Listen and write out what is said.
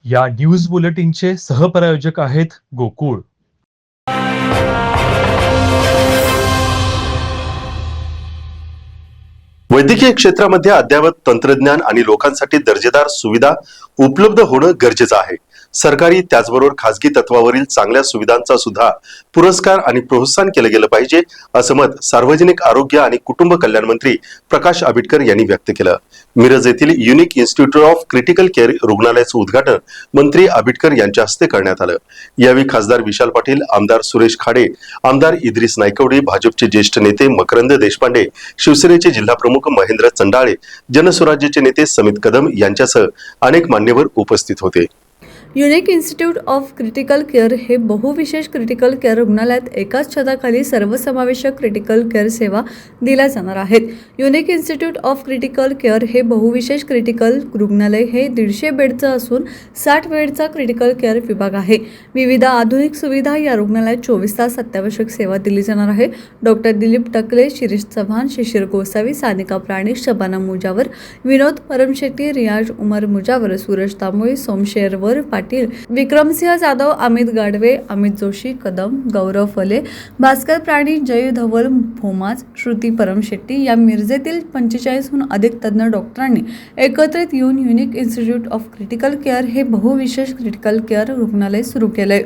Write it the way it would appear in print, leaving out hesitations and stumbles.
या न्यूज बुलेटिनचे सहप्रायोजक आहेत गोकुळ. वैद्यकीय क्षेत्रामध्ये अद्ययावत तंत्रज्ञान आणि लोकांसाठी दर्जेदार सुविधा उपलब्ध होणं गरजेचं आहे. सरकारी त्याचबरोबर खासगी तत्वावरील चांगल्या सुविधांचा सुद्धा पुरस्कार आणि प्रोत्साहन केलं गेलं पाहिजे, असं मत सार्वजनिक आरोग्य आणि कुटुंब कल्याण मंत्री प्रकाश आंबेडकर यांनी व्यक्त केलं. मिरज येथील unique institute of critical care रुग्णालयाचं उद्घाटन मंत्री आंबेडकर यांच्या हस्ते करण्यात आलं. यावेळी खासदार विशाल पाटील, आमदार सुरेश खाडे, आमदार इद्रिस नायकवडी, भाजपचे ज्येष्ठ नेते मकरंद देशपांडे, शिवसेनेचे जिल्हाप्रमुख महेंद्र चंडाळे, जनस्वराज्यचे नेते समित कदम यांच्यासह अनेक मान्यवर उपस्थित होते. Unique institute of critical care हे बहुविशेष क्रिटिकल केअर रुग्णालयात एकाच छताखाली सर्वसमावेशक क्रिटिकल केअर सेवा दिल्या जाणार आहेत. Unique institute of critical care हे बहुविशेष क्रिटिकल रुग्णालय हे 150 बेडचं असून 60 बेडचा क्रिटिकल केअर विभाग आहे. विविध आधुनिक सुविधा या रुग्णालयात 24 तास अत्यावश्यक सेवा दिली जाणार आहे. डॉक्टर दिलीप टकले, शिरीष चव्हाण, शिशिर गोसावी, सानिका प्राणिक, शबाना मुजावर, विनोद परमशेट्टी, रियाज उमर मुजावर, सूरज तांबोळी, सोमशेरवर पाटील, विक्रमसिंह जाधव, अमित गाडवे, अमित जोशी, कदम, गौरव फले, भास्कर प्राणी, जय धवल, भोमाज, श्रुती परमशेट्टी या मिरजेतील 45हून अधिक तज्ज्ञ डॉक्टरांनी एकत्रित येऊन unique institute of critical care हे बहुविशेष क्रिटिकल केअर रुग्णालय सुरू केले.